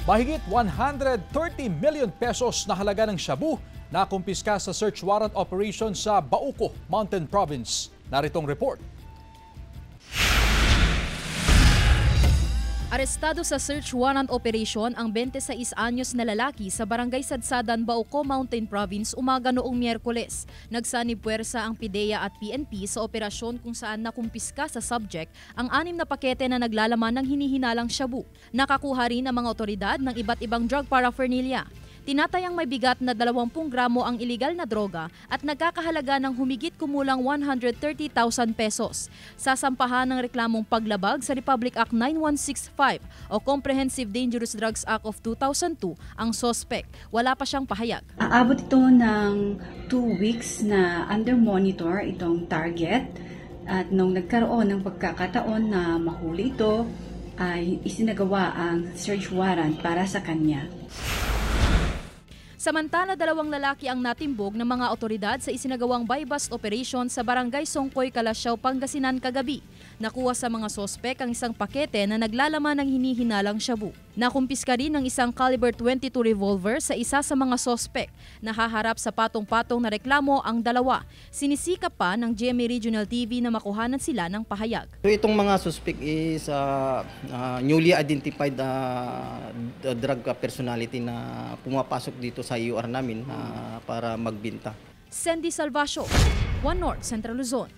Mahigit 130 million pesos na halaga ng shabu na kumpiska sa search warrant operation sa Bauco Mountain Province. Naritong report. Arestado sa search warrant operation ang 26 anyos na lalaki sa Barangay Sadsadan, Bauco Mountain Province umaga noong Miyerkules. Nagsanib puwersa ang PIDEA at PNP sa operasyon kung saan nakumpiska sa subject ang 6 na pakete na naglalaman ng hinihinalang shabu. Nakakuha rin ang mga otoridad ng iba't ibang drug paraphernalia. Tinatayang may bigat na 20 gramo ang iligal na droga at nagkakahalaga ng humigit kumulang 130,000 pesos. Sasampahan ng reklamong paglabag sa Republic Act 9165 o Comprehensive Dangerous Drugs Act of 2002 ang sospek. Wala pa siyang pahayag. Aabot ito ng 2 weeks na under monitor itong target at nung nagkaroon ng pagkakataon na mahuli ito ay isinagawa ang search warrant para sa kanya. Samantala, 2 lalaki ang natimbog ng mga otoridad sa isinagawang buy-bust operation sa Barangay Songkoy, Calasiao, Pangasinan kagabi. Nakuha sa mga sospek ang isang pakete na naglalaman ng hinihinalang shabu. Nakumpiska rin ng isang caliber .22 revolver sa isa sa mga sospek. Nahaharap sa patong-patong na reklamo ang dalawa. Sinisikap pa ng GMA Regional TV na makuhanan sila ng pahayag. So itong mga suspect is newly identified drug personality na pumapasok dito sa UR namin para magbinta. Sandy Salvacio, One North, Central Luzon.